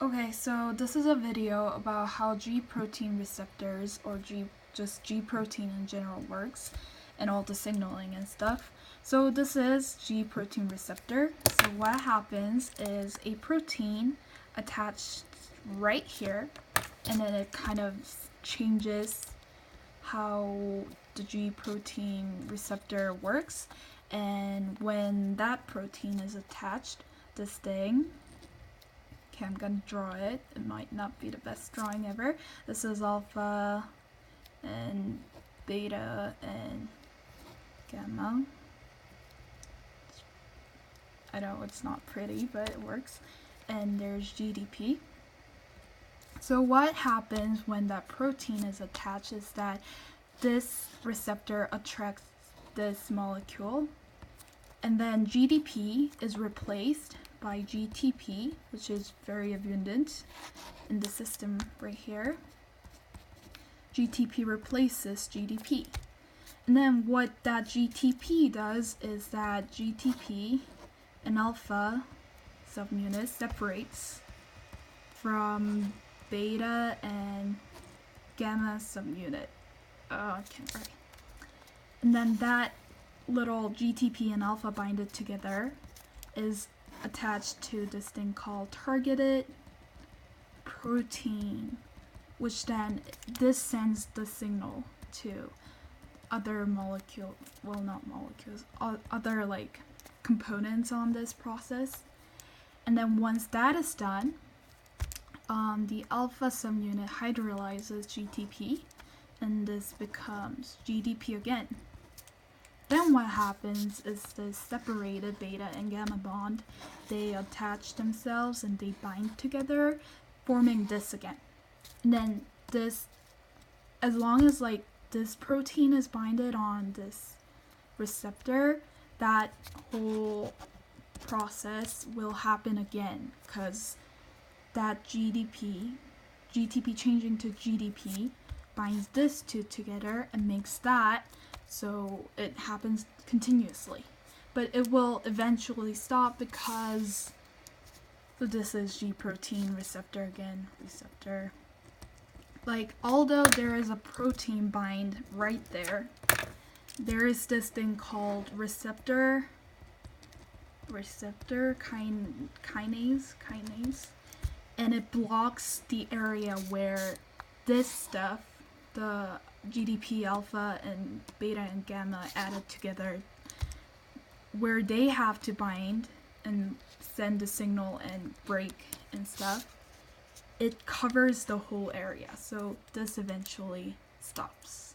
Okay, so this is a video about how G protein receptors or just G protein in general works and all the signaling and stuff. So this is G protein receptor. So what happens is a protein attached right here, and then it kind of changes how the G protein receptor works. And when that protein is attached, this thing, okay, I'm gonna draw it. It might not be the best drawing ever. This is alpha and beta and gamma. I know it's not pretty, but it works. And there's GDP. So what happens when that protein is attached is that this receptor attracts this molecule, and then GDP is replaced by GTP, which is very abundant in the system right here. GTP replaces GDP. And then what that GTP does is that GTP and alpha subunit separates from beta and gamma subunit. I can't write. And then that little GTP and alpha binded together is attached to this thing called targeted protein, which then this sends the signal to other other like components on this process. And then once that is done, the alpha subunit hydrolyzes GTP, and this becomes GDP again. Then what happens is this separated beta and gamma bond, they attach themselves and they bind together, forming this again. And then this, as long as like this protein is binded on this receptor, that whole process will happen again, because that GTP changing to GDP binds this two together and makes that, so it happens continuously. But it will eventually stop because, so this is G protein receptor again, receptor. Like, although there is a protein bind right there, there is this thing called receptor kinase, and it blocks the area where this stuff, the GDP alpha and beta and gamma added together, where they have to bind and send the signal and break and stuff, it covers the whole area, so this eventually stops.